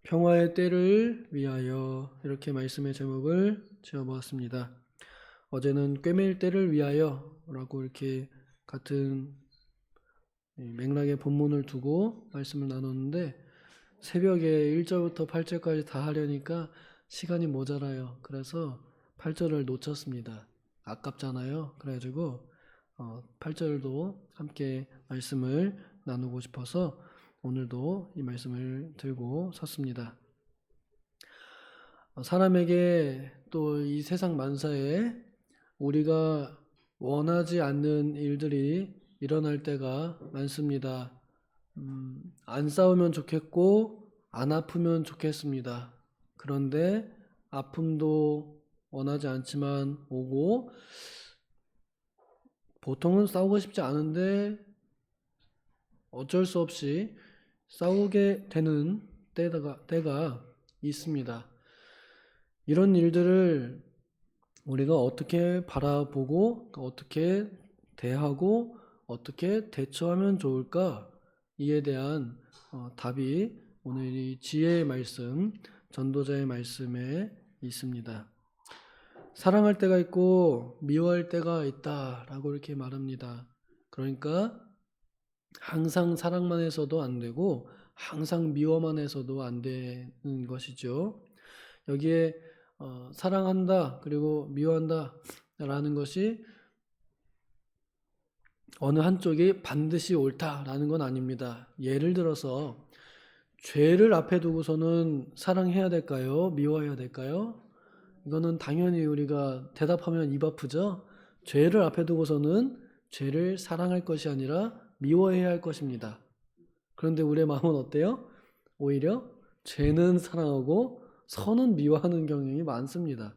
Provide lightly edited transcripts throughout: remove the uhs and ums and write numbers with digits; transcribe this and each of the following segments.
평화의 때를 위하여 이렇게 말씀의 제목을 지어보았습니다. 어제는 꿰맬 때를 위하여 라고 이렇게 같은 맥락의 본문을 두고 말씀을 나눴는데 새벽에 1절부터 8절까지 다 하려니까 시간이 모자라요. 그래서 8절을 놓쳤습니다. 아깝잖아요. 그래가지고 8절도 함께 말씀을 나누고 싶어서 오늘도 이 말씀을 들고 섰습니다. 사람에게 또 이 세상 만사에 우리가 원하지 않는 일들이 일어날 때가 많습니다. 안 싸우면 좋겠고 안 아프면 좋겠습니다. 그런데 아픔도 원하지 않지만 오고 보통은 싸우고 싶지 않은데 어쩔 수 없이 싸우게 되는 때가 있습니다. 이런 일들을 우리가 어떻게 바라보고 어떻게 대하고 어떻게 대처하면 좋을까? 이에 대한 답이 오늘 이 지혜의 말씀, 전도자의 말씀에 있습니다. 사랑할 때가 있고 미워할 때가 있다라고 이렇게 말합니다. 그러니까 항상 사랑만 해서도 안 되고 항상 미워만 해서도 안 되는 것이죠. 여기에 사랑한다 그리고 미워한다 라는 것이 어느 한쪽이 반드시 옳다라는 건 아닙니다. 예를 들어서 죄를 앞에 두고서는 사랑해야 될까요? 미워해야 될까요? 이거는 당연히 우리가 대답하면 입 아프죠? 죄를 앞에 두고서는 죄를 사랑할 것이 아니라 미워해야 할 것입니다. 그런데 우리의 마음은 어때요? 오히려 죄는 사랑하고 선은 미워하는 경향이 많습니다.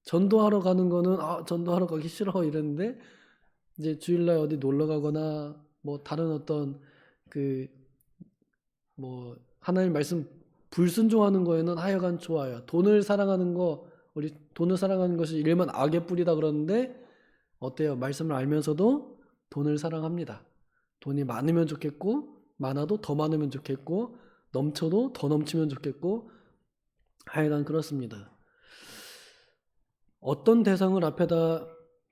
전도하러 가는 거는 전도하러 가기 싫어 이랬는데 이제 주일날 어디 놀러 가거나 뭐 다른 어떤 하나님 말씀 불순종하는 거에는 하여간 좋아요. 돈을 사랑하는 것이 일면 악의 뿌리다 그러는데 어때요? 말씀을 알면서도 돈을 사랑합니다. 돈이 많으면 좋겠고 많아도 더 많으면 좋겠고 넘쳐도 더 넘치면 좋겠고 하여간 그렇습니다. 어떤 대상을 앞에다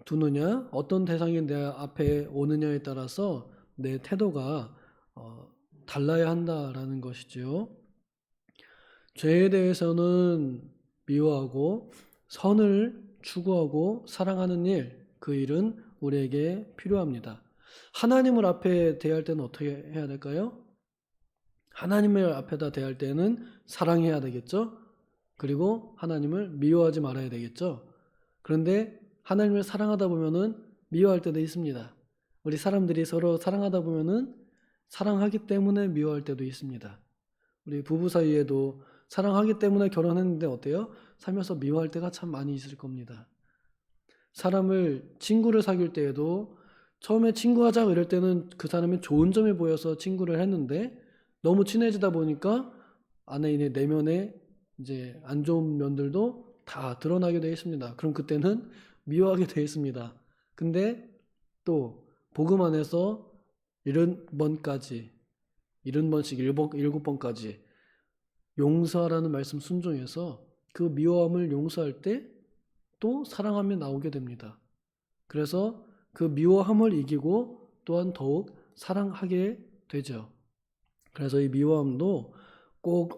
두느냐, 어떤 대상이 내 앞에 오느냐에 따라서 내 태도가 달라야 한다라는 것이죠. 죄에 대해서는 미워하고 선을 추구하고 사랑하는 일, 그 일은 우리에게 필요합니다. 하나님을 앞에 대할 때는 어떻게 해야 될까요? 하나님을 앞에다 대할 때는 사랑해야 되겠죠? 그리고 하나님을 미워하지 말아야 되겠죠? 그런데 하나님을 사랑하다 보면은 미워할 때도 있습니다. 우리 사람들이 서로 사랑하다 보면은 사랑하기 때문에 미워할 때도 있습니다. 우리 부부 사이에도 사랑하기 때문에 결혼했는데 어때요? 살면서 미워할 때가 참 많이 있을 겁니다. 친구를 사귈 때에도 처음에 친구하자 이럴 때는 그 사람의 좋은 점이 보여서 친구를 했는데 너무 친해지다 보니까 안에 있는 내면에 이제 안 좋은 면들도 다 드러나게 되어 있습니다. 그럼 그때는 미워하게 되어 있습니다. 근데 또 복음 안에서 70번씩 7번까지 용서하라는 말씀 순종해서 그 미워함을 용서할 때 또 사랑하며 나오게 됩니다. 그래서 그 미워함을 이기고 또한 더욱 사랑하게 되죠. 그래서 이 미워함도 꼭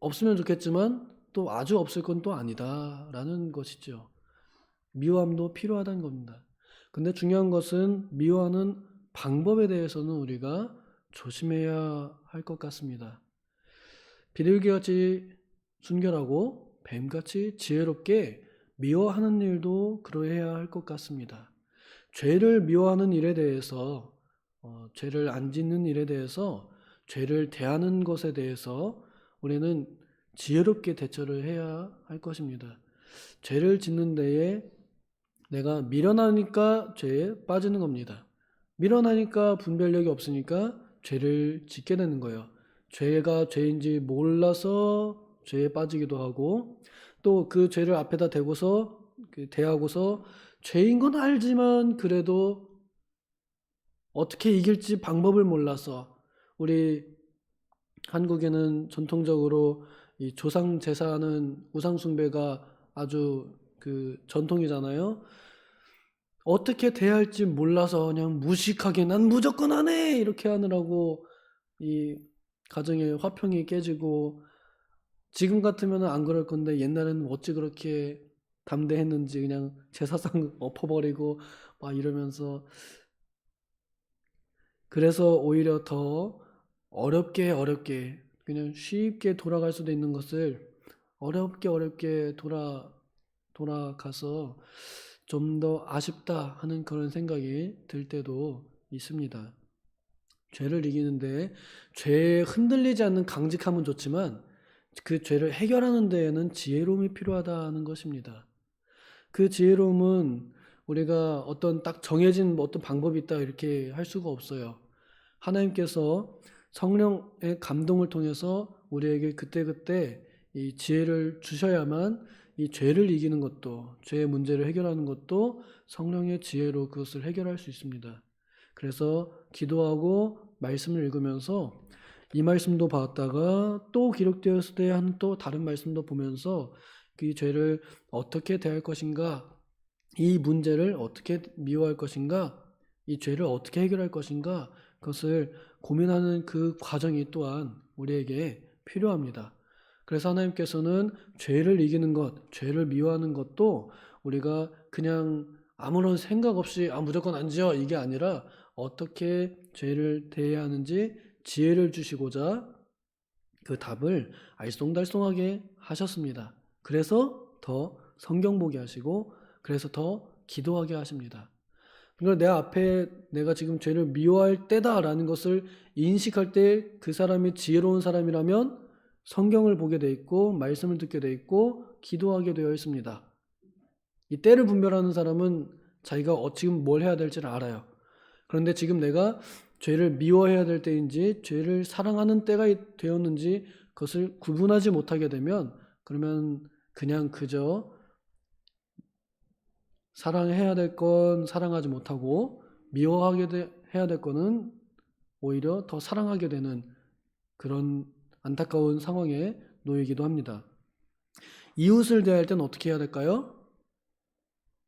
없으면 좋겠지만 또 아주 없을 건 또 아니다라는 것이죠. 미워함도 필요하다는 겁니다. 근데 중요한 것은 미워하는 방법에 대해서는 우리가 조심해야 할 것 같습니다. 비둘기같이 순결하고 뱀같이 지혜롭게 미워하는 일도 그러해야 할 것 같습니다. 죄를 미워하는 일에 대해서 죄를 안 짓는 일에 대해서 죄를 대하는 것에 대해서 우리는 지혜롭게 대처를 해야 할 것입니다. 죄를 짓는 데에 내가 미련하니까 죄에 빠지는 겁니다. 미련하니까 분별력이 없으니까 죄를 짓게 되는 거예요. 죄가 죄인지 몰라서 죄에 빠지기도 하고 또 그 죄를 앞에다 대하고서 죄인 건 알지만 그래도 어떻게 이길지 방법을 몰라서 우리 한국에는 전통적으로 이 조상 제사하는 우상 숭배가 아주 그 전통이잖아요. 어떻게 대할지 몰라서 그냥 무식하게 난 무조건 안 해! 이렇게 하느라고 이 가정의 화평이 깨지고, 지금 같으면 안 그럴 건데 옛날에는 어찌 그렇게 담대했는지 그냥 제사상 엎어버리고 막 이러면서, 그래서 오히려 더 어렵게 그냥 쉽게 돌아갈 수도 있는 것을 어렵게 돌아가서 좀 더 아쉽다 하는 그런 생각이 들 때도 있습니다. 죄를 이기는데 죄에 흔들리지 않는 강직함은 좋지만 그 죄를 해결하는 데에는 지혜로움이 필요하다는 것입니다. 그 지혜로움은 우리가 어떤 딱 정해진 어떤 방법이 있다 이렇게 할 수가 없어요. 하나님께서 성령의 감동을 통해서 우리에게 그때그때 이 지혜를 주셔야만 이 죄를 이기는 것도, 죄의 문제를 해결하는 것도 성령의 지혜로 그것을 해결할 수 있습니다. 그래서 기도하고 말씀을 읽으면서 이 말씀도 봤다가 또 기록되었을 때 한 또 다른 말씀도 보면서 이 죄를 어떻게 대할 것인가, 이 문제를 어떻게 미워할 것인가, 이 죄를 어떻게 해결할 것인가, 그것을 고민하는 그 과정이 또한 우리에게 필요합니다. 그래서 하나님께서는 죄를 이기는 것, 죄를 미워하는 것도 우리가 그냥 아무런 생각 없이 무조건 안 지어 이게 아니라 어떻게 죄를 대해야 하는지 지혜를 주시고자 그 답을 알쏭달쏭하게 하셨습니다. 그래서 더 성경 보게 하시고, 그래서 더 기도하게 하십니다. 그러니까 내 앞에 내가 지금 죄를 미워할 때다라는 것을 인식할 때 그 사람이 지혜로운 사람이라면 성경을 보게 돼 있고 말씀을 듣게 돼 있고 기도하게 되어 있습니다. 이 때를 분별하는 사람은 자기가 지금 뭘 해야 될지를 알아요. 그런데 지금 내가 죄를 미워해야 될 때인지 죄를 사랑하는 때가 되었는지 그것을 구분하지 못하게 되면, 그러면 그냥 그저 사랑해야 될 건 사랑하지 못하고 해야 될 거는 오히려 더 사랑하게 되는 그런 안타까운 상황에 놓이기도 합니다. 이웃을 대할 때는 어떻게 해야 될까요?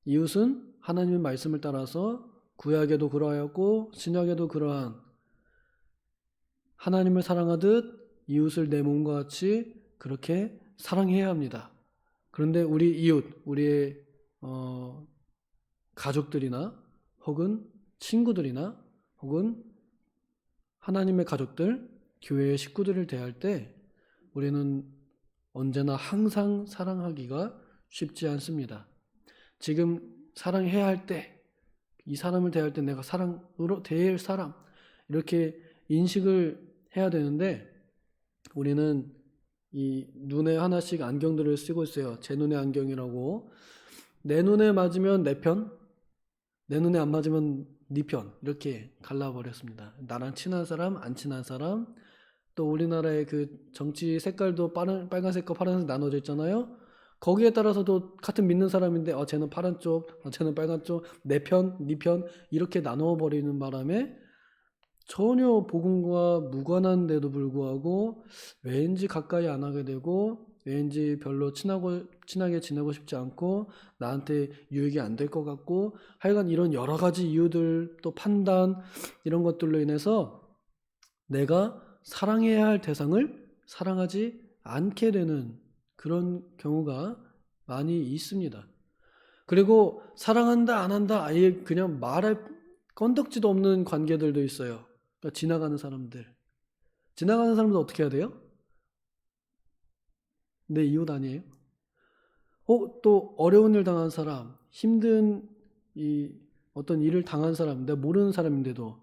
이웃은 하나님의 말씀을 따라서 구약에도 그러하였고 신약에도 그러한 하나님을 사랑하듯 이웃을 내 몸과 같이 그렇게 사랑해야 합니다. 그런데 우리 이웃, 우리의 가족들이나 혹은 친구들이나 혹은 하나님의 가족들, 교회의 식구들을 대할 때 우리는 언제나 항상 사랑하기가 쉽지 않습니다. 지금 사랑해야 할 때, 이 사람을 대할 때 내가 사랑으로 대할 사람, 이렇게 인식을 해야 되는데 우리는 이 눈에 하나씩 안경들을 쓰고 있어요. 제 눈의 안경이라고. 내 눈에 맞으면 내 편, 내 눈에 안 맞으면 네 편, 이렇게 갈라버렸습니다. 나랑 친한 사람, 안 친한 사람, 또 우리나라의 그 정치 색깔도 빨간색과 파란색 나눠져 있잖아요. 거기에 따라서도 같은 믿는 사람인데 쟤는 파란 쪽, 쟤는 빨간 쪽, 내 편, 네 편, 이렇게 나눠버리는 바람에 전혀 복음과 무관한데도 불구하고 왠지 가까이 안 하게 되고 왠지 별로 친하게 지내고 싶지 않고 나한테 유익이 안 될 것 같고, 하여간 이런 여러 가지 이유들, 또 판단, 이런 것들로 인해서 내가 사랑해야 할 대상을 사랑하지 않게 되는 그런 경우가 많이 있습니다. 그리고 사랑한다 안 한다 아예 그냥 말할 건덕지도 없는 관계들도 있어요. 그러니까 지나가는 사람들 어떻게 해야 돼요? 내 이웃 아니에요? 또 어려운 일 당한 사람, 힘든 어떤 일을 당한 사람, 내가 모르는 사람인데도,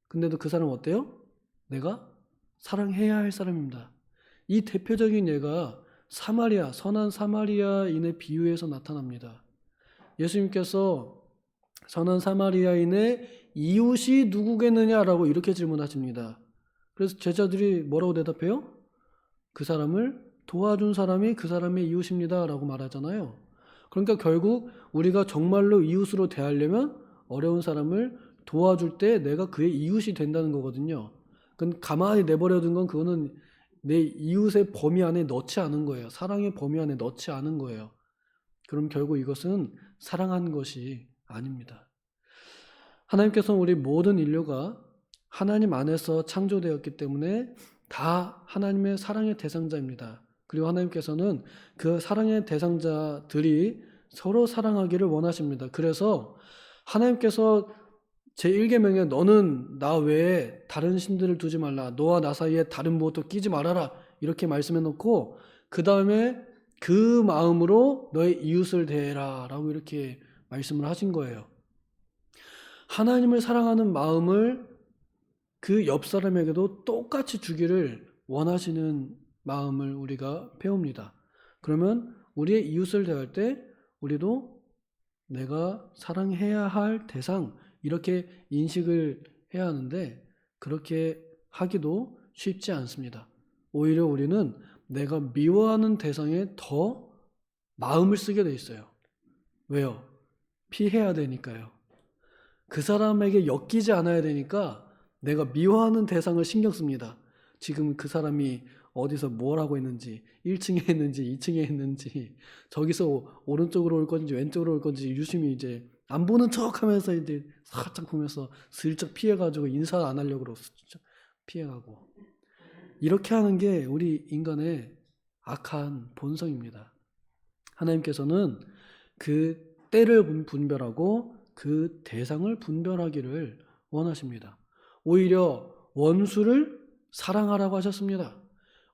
근데도 그 사람 어때요? 내가 사랑해야 할 사람입니다. 이 대표적인 예가 선한 사마리아인의 비유에서 나타납니다. 예수님께서 선한 사마리아인의 이웃이 누구겠느냐라고 이렇게 질문하십니다. 그래서 제자들이 뭐라고 대답해요? 그 사람을 도와준 사람이 그 사람의 이웃입니다 라고 말하잖아요. 그러니까 결국 우리가 정말로 이웃으로 대하려면 어려운 사람을 도와줄 때 내가 그의 이웃이 된다는 거거든요. 그건 가만히 내버려둔 건 그거는 내 이웃의 범위 안에 넣지 않은 거예요. 사랑의 범위 안에 넣지 않은 거예요. 그럼 결국 이것은 사랑한 것이 아닙니다. 하나님께서는 우리 모든 인류가 하나님 안에서 창조되었기 때문에 다 하나님의 사랑의 대상자입니다. 그리고 하나님께서는 그 사랑의 대상자들이 서로 사랑하기를 원하십니다. 그래서 하나님께서 제1계명에 너는 나 외에 다른 신들을 두지 말라. 너와 나 사이에 다른 무엇도 끼지 말아라. 이렇게 말씀해 놓고 그 다음에 그 마음으로 너의 이웃을 대해라 라고 이렇게 말씀을 하신 거예요. 하나님을 사랑하는 마음을 그 옆 사람에게도 똑같이 주기를 원하시는 마음을 우리가 배웁니다. 그러면 우리의 이웃을 대할 때 우리도 내가 사랑해야 할 대상 이렇게 인식을 해야 하는데 그렇게 하기도 쉽지 않습니다. 오히려 우리는 내가 미워하는 대상에 더 마음을 쓰게 돼 있어요. 왜요? 피해야 되니까요. 그 사람에게 엮이지 않아야 되니까 내가 미워하는 대상을 신경 씁니다. 지금 그 사람이 어디서 뭘 하고 있는지, 1층에 있는지 2층에 있는지, 저기서 오른쪽으로 올 건지 왼쪽으로 올 건지 유심히 이제 안 보는 척 하면서 이제 살짝 보면서 슬쩍 피해가지고 인사 안 하려고 그러고 피해가고. 이렇게 하는 게 우리 인간의 악한 본성입니다. 하나님께서는 그 때를 분별하고 그 대상을 분별하기를 원하십니다. 오히려 원수를 사랑하라고 하셨습니다.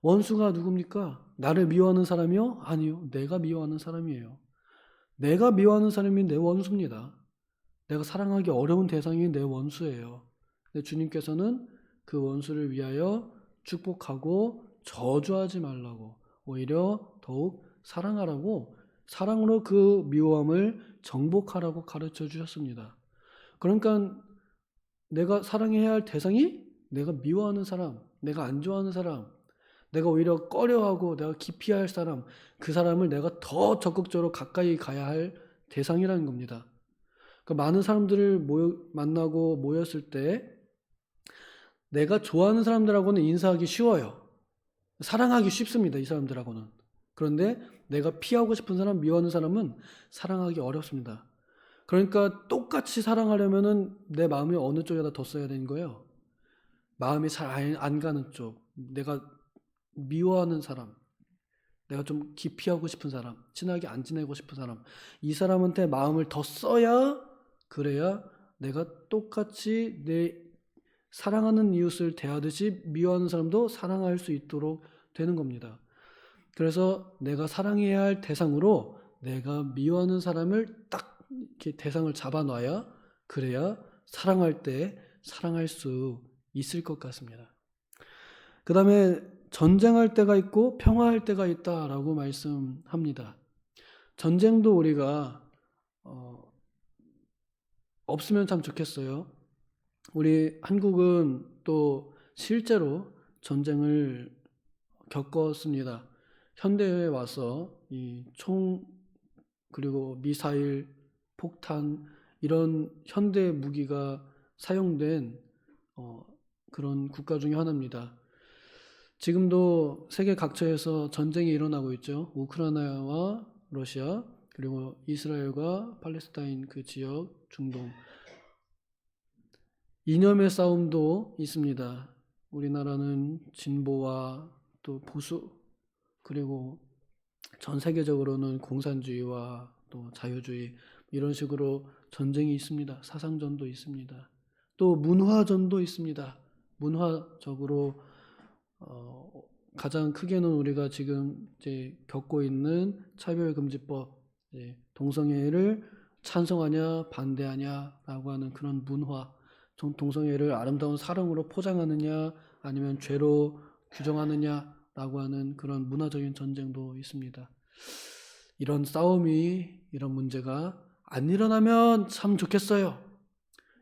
원수가 누굽니까? 나를 미워하는 사람이요? 아니요. 내가 미워하는 사람이에요. 내가 미워하는 사람이 내 원수입니다. 내가 사랑하기 어려운 대상이 내 원수예요. 근데 주님께서는 그 원수를 위하여 축복하고 저주하지 말라고 오히려 더욱 사랑하라고 사랑으로 그 미워함을 정복하라고 가르쳐 주셨습니다. 그러니까 내가 사랑해야 할 대상이 내가 미워하는 사람, 내가 안 좋아하는 사람, 내가 오히려 꺼려하고 내가 기피할 사람, 그 사람을 내가 더 적극적으로 가까이 가야 할 대상이라는 겁니다. 그러니까 많은 사람들을 만나고 모였을 때 내가 좋아하는 사람들하고는 인사하기 쉬워요. 사랑하기 쉽습니다. 이 사람들하고는. 그런데 내가 피하고 싶은 사람, 미워하는 사람은 사랑하기 어렵습니다. 그러니까 똑같이 사랑하려면은 내 마음이 어느 쪽에다 더 써야 되는 거예요. 마음이 잘 안 가는 쪽, 내가 미워하는 사람, 내가 좀 기피하고 싶은 사람, 친하게 안 지내고 싶은 사람, 이 사람한테 마음을 더 써야 그래야 내가 똑같이 내 사랑하는 이웃을 대하듯이 미워하는 사람도 사랑할 수 있도록 되는 겁니다. 그래서 내가 사랑해야 할 대상으로 내가 미워하는 사람을 딱 이렇게 대상을 잡아놔야 그래야 사랑할 때 사랑할 수 있을 것 같습니다. 그 다음에 전쟁할 때가 있고 평화할 때가 있다라고 말씀합니다. 전쟁도 우리가 없으면 참 좋겠어요. 우리 한국은 또 실제로 전쟁을 겪었습니다. 현대에 와서 이 총 그리고 미사일, 폭탄 이런 현대 무기가 사용된 그런 국가 중에 하나입니다. 지금도 세계 각처에서 전쟁이 일어나고 있죠. 우크라이나와 러시아 그리고 이스라엘과 팔레스타인 그 지역, 중동 이념의 싸움도 있습니다. 우리나라는 진보와 또 보수 그리고 전 세계적으로는 공산주의와 또 자유주의 이런 식으로 전쟁이 있습니다. 사상전도 있습니다. 또 문화전도 있습니다. 문화적으로 가장 크게는 우리가 지금 이제 겪고 있는 차별금지법, 동성애를 찬성하냐 반대하냐라고 하는 그런 문화, 동성애를 아름다운 사랑으로 포장하느냐 아니면 죄로 규정하느냐라고 하는 그런 문화적인 전쟁도 있습니다. 이런 싸움이 이런 문제가 안 일어나면 참 좋겠어요.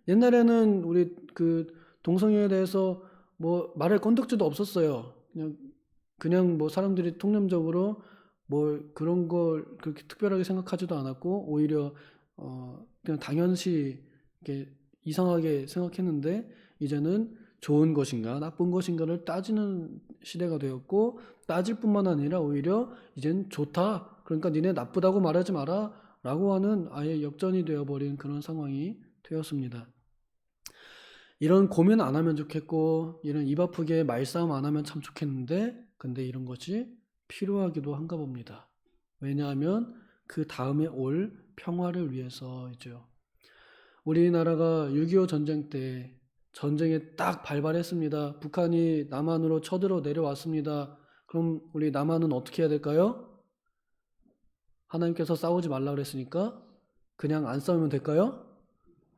옛날에는 우리 그 동성애에 대해서 뭐 말할 건덕지도 없었어요. 그냥 뭐 사람들이 통념적으로 뭐 그런 걸 그렇게 특별하게 생각하지도 않았고 오히려 그냥 당연시 이렇게 이상하게 생각했는데 이제는 좋은 것인가 나쁜 것인가를 따지는 시대가 되었고, 따질 뿐만 아니라 오히려 이젠 좋다, 그러니까 니네 나쁘다고 말하지 마라 라고 하는 아예 역전이 되어버린 그런 상황이 되었습니다. 이런 고민 안 하면 좋겠고, 이런 입 아프게 말싸움 안 하면 참 좋겠는데, 근데 이런 것이 필요하기도 한가 봅니다. 왜냐하면 그 다음에 올 평화를 위해서이죠. 우리나라가 6.25 전쟁 때 전쟁에 딱 발발했습니다. 북한이 남한으로 쳐들어 내려왔습니다. 그럼 우리 남한은 어떻게 해야 될까요? 하나님께서 싸우지 말라 그랬으니까 그냥 안 싸우면 될까요?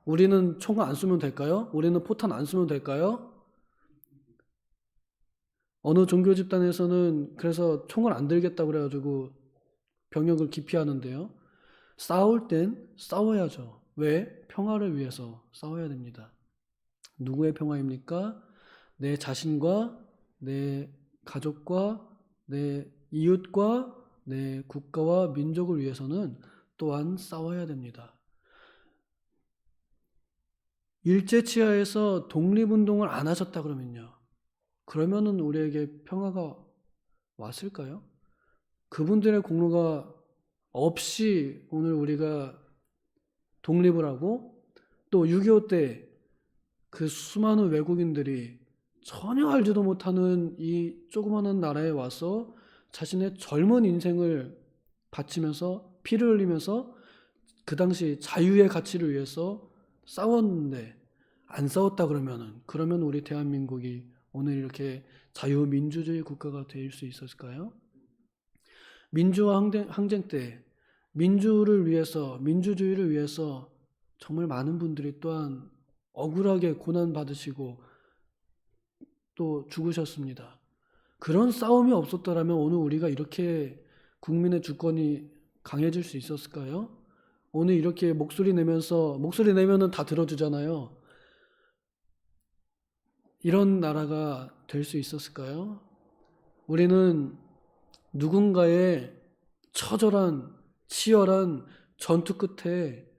우리는 총 안 쏘면 될까요? 우리는 포탄 안 쏘면 될까요? 어느 종교 집단에서는 그래서 총을 안 들겠다고 그래가지고 병력을 기피하는데요. 싸울 땐 싸워야죠. 왜? 평화를 위해서 싸워야 됩니다. 누구의 평화입니까? 내 자신과 내 가족과 내 이웃과 내 국가와 민족을 위해서는 또한 싸워야 됩니다. 일제치하에서 독립운동을 안 하셨다 그러면요. 그러면은 우리에게 평화가 왔을까요? 그분들의 공로가 없이 오늘 우리가 독립을 하고, 또 6.25 때 그 수많은 외국인들이 전혀 알지도 못하는 이 조그마한 나라에 와서 자신의 젊은 인생을 바치면서 피를 흘리면서 그 당시 자유의 가치를 위해서 싸웠는데 안 싸웠다 그러면 우리 대한민국이 오늘 이렇게 자유민주주의 국가가 될 수 있었을까요? 민주화 항쟁 때 민주를 위해서, 민주주의를 위해서 정말 많은 분들이 또한 억울하게 고난받으시고 또 죽으셨습니다. 그런 싸움이 없었더라면 오늘 우리가 이렇게 국민의 주권이 강해질 수 있었을까요? 오늘 이렇게 목소리 내면은 다 들어주잖아요. 이런 나라가 될 수 있었을까요? 우리는 누군가의 처절한 치열한 전투 끝에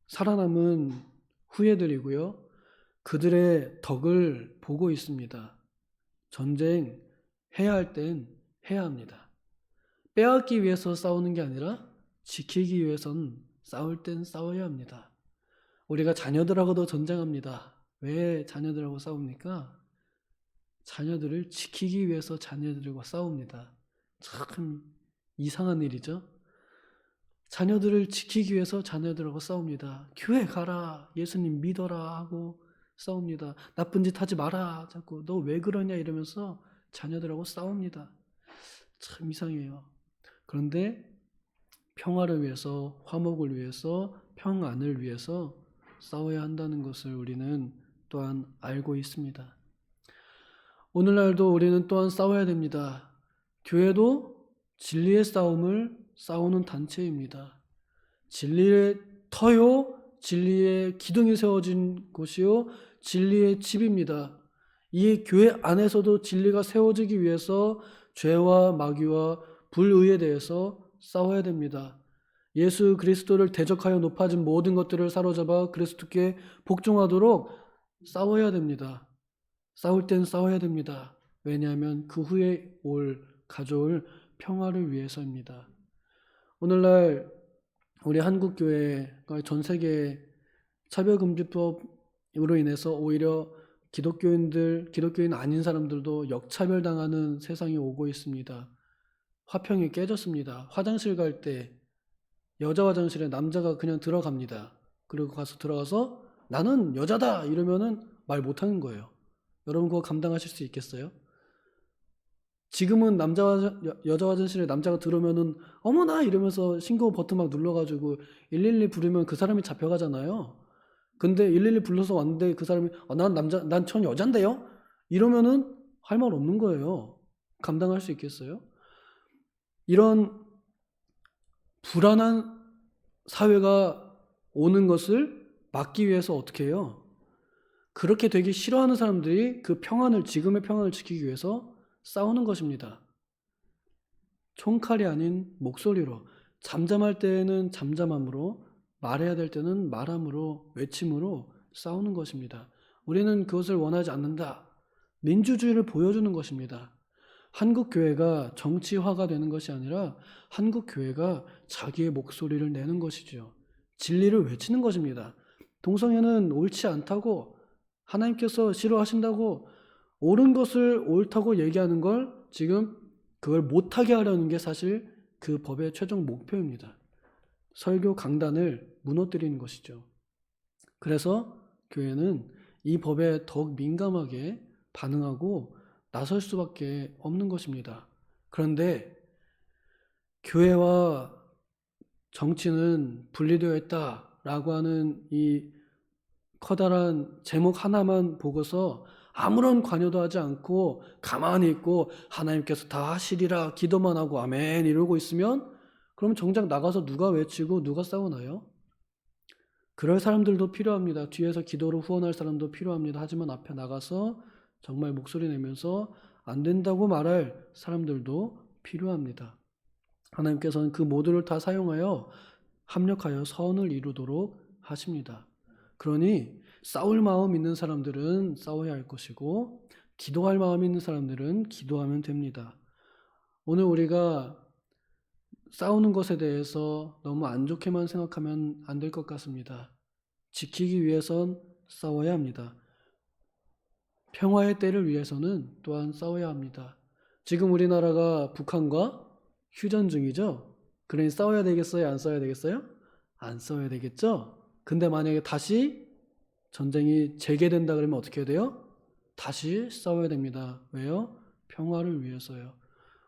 살아남은 후예들이고요. 그들의 덕을 보고 있습니다. 전쟁 해야 할 땐 해야 합니다. 빼앗기 위해서 싸우는 게 아니라 지키기 위해선 싸울 땐 싸워야 합니다. 우리가 자녀들하고도 전쟁합니다. 왜 자녀들하고 싸웁니까? 자녀들을 지키기 위해서 자녀들과 싸웁니다. 참 이상한 일이죠. 자녀들을 지키기 위해서 자녀들하고 싸웁니다. 교회 가라, 예수님 믿어라 하고 싸웁니다. 나쁜 짓 하지 마라, 자꾸 너 왜 그러냐 이러면서 자녀들하고 싸웁니다. 참 이상해요. 그런데 평화를 위해서, 화목을 위해서, 평안을 위해서 싸워야 한다는 것을 우리는 또한 알고 있습니다. 오늘날도 우리는 또한 싸워야 됩니다. 교회도 진리의 싸움을 싸우는 단체입니다. 진리의 터요, 진리의 기둥이 세워진 곳이요, 진리의 집입니다. 이 교회 안에서도 진리가 세워지기 위해서 죄와 마귀와 불의에 대해서 싸워야 됩니다. 예수 그리스도를 대적하여 높아진 모든 것들을 사로잡아 그리스도께 복종하도록 싸워야 됩니다. 싸울 땐 싸워야 됩니다. 왜냐하면 그 후에 가져올 평화를 위해서입니다. 오늘날 우리 한국교회가 전 세계 차별금지법으로 인해서 오히려 기독교인 아닌 사람들도 역차별당하는 세상이 오고 있습니다. 화평이 깨졌습니다. 화장실 갈 때 여자 화장실에 남자가 그냥 들어갑니다. 그리고 들어가서 나는 여자다 이러면은 말 못하는 거예요. 여러분 그거 감당하실 수 있겠어요? 지금은 여자 화장실에 남자가 들어오면은 어머나 이러면서 신고 버튼 막 눌러가지고 112 부르면 그 사람이 잡혀가잖아요. 근데 112 불러서 왔는데 그 사람이 난 전 여잔데요? 이러면은 할 말 없는 거예요. 감당할 수 있겠어요? 이런 불안한 사회가 오는 것을 막기 위해서 어떻게 해요? 그렇게 되기 싫어하는 사람들이 지금의 평안을 지키기 위해서 싸우는 것입니다. 총칼이 아닌 목소리로, 잠잠할 때에는 잠잠함으로, 말해야 될 때는 말함으로, 외침으로 싸우는 것입니다. 우리는 그것을 원하지 않는다. 민주주의를 보여주는 것입니다. 한국 교회가 정치화가 되는 것이 아니라 한국 교회가 자기의 목소리를 내는 것이죠. 진리를 외치는 것입니다. 동성애는 옳지 않다고, 하나님께서 싫어하신다고, 옳은 것을 옳다고 얘기하는 걸 지금 그걸 못하게 하려는 게 사실 그 법의 최종 목표입니다. 설교 강단을 무너뜨리는 것이죠. 그래서 교회는 이 법에 더욱 민감하게 반응하고 나설 수밖에 없는 것입니다. 그런데 교회와 정치는 분리되어 있다라고 하는 이 커다란 제목 하나만 보고서 아무런 관여도 하지 않고 가만히 있고 하나님께서 다 하시리라 기도만 하고 아멘 이러고 있으면 그럼 정작 나가서 누가 외치고 누가 싸우나요? 그럴 사람들도 필요합니다. 뒤에서 기도로 후원할 사람도 필요합니다. 하지만 앞에 나가서 정말 목소리 내면서 안 된다고 말할 사람들도 필요합니다. 하나님께서는 그 모두를 다 사용하여 합력하여 선을 이루도록 하십니다. 그러니 싸울 마음 있는 사람들은 싸워야 할 것이고 기도할 마음 있는 사람들은 기도하면 됩니다. 오늘 우리가 싸우는 것에 대해서 너무 안 좋게만 생각하면 안 될 것 같습니다. 지키기 위해선 싸워야 합니다. 평화의 때를 위해서는 또한 싸워야 합니다. 지금 우리나라가 북한과 휴전 중이죠. 그러니 싸워야 되겠어요? 안 싸워야 되겠어요? 안 싸워야 되겠죠? 근데 만약에 다시 전쟁이 재개된다 그러면 어떻게 해야 돼요? 다시 싸워야 됩니다. 왜요? 평화를 위해서요.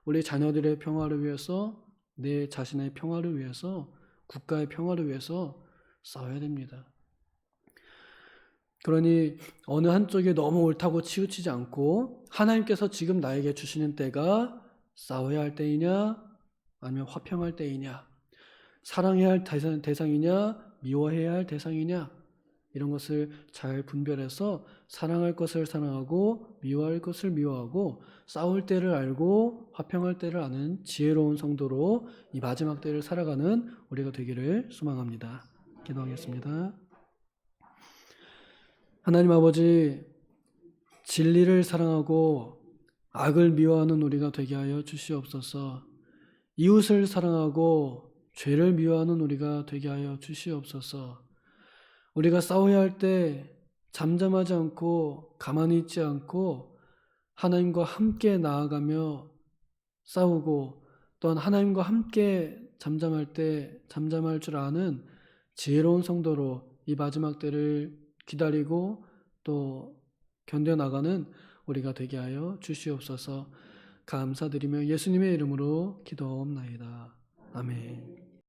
우리 자녀들의 평화를 위해서, 내 자신의 평화를 위해서, 국가의 평화를 위해서 싸워야 됩니다. 그러니 어느 한쪽이 너무 옳다고 치우치지 않고 하나님께서 지금 나에게 주시는 때가 싸워야 할 때이냐 아니면 화평할 때이냐, 사랑해야 할 대상이냐 미워해야 할 대상이냐, 이런 것을 잘 분별해서 사랑할 것을 사랑하고 미워할 것을 미워하고 싸울 때를 알고 화평할 때를 아는 지혜로운 성도로 이 마지막 때를 살아가는 우리가 되기를 소망합니다. 기도하겠습니다. 하나님 아버지, 진리를 사랑하고 악을 미워하는 우리가 되게 하여 주시옵소서. 이웃을 사랑하고 죄를 미워하는 우리가 되게 하여 주시옵소서. 우리가 싸워야 할 때 잠잠하지 않고 가만히 있지 않고 하나님과 함께 나아가며 싸우고, 또한 하나님과 함께 잠잠할 때 잠잠할 줄 아는 지혜로운 성도로 이 마지막 때를 기다리고 또 견뎌나가는 우리가 되게 하여 주시옵소서. 감사드리며 예수님의 이름으로 기도옵나이다.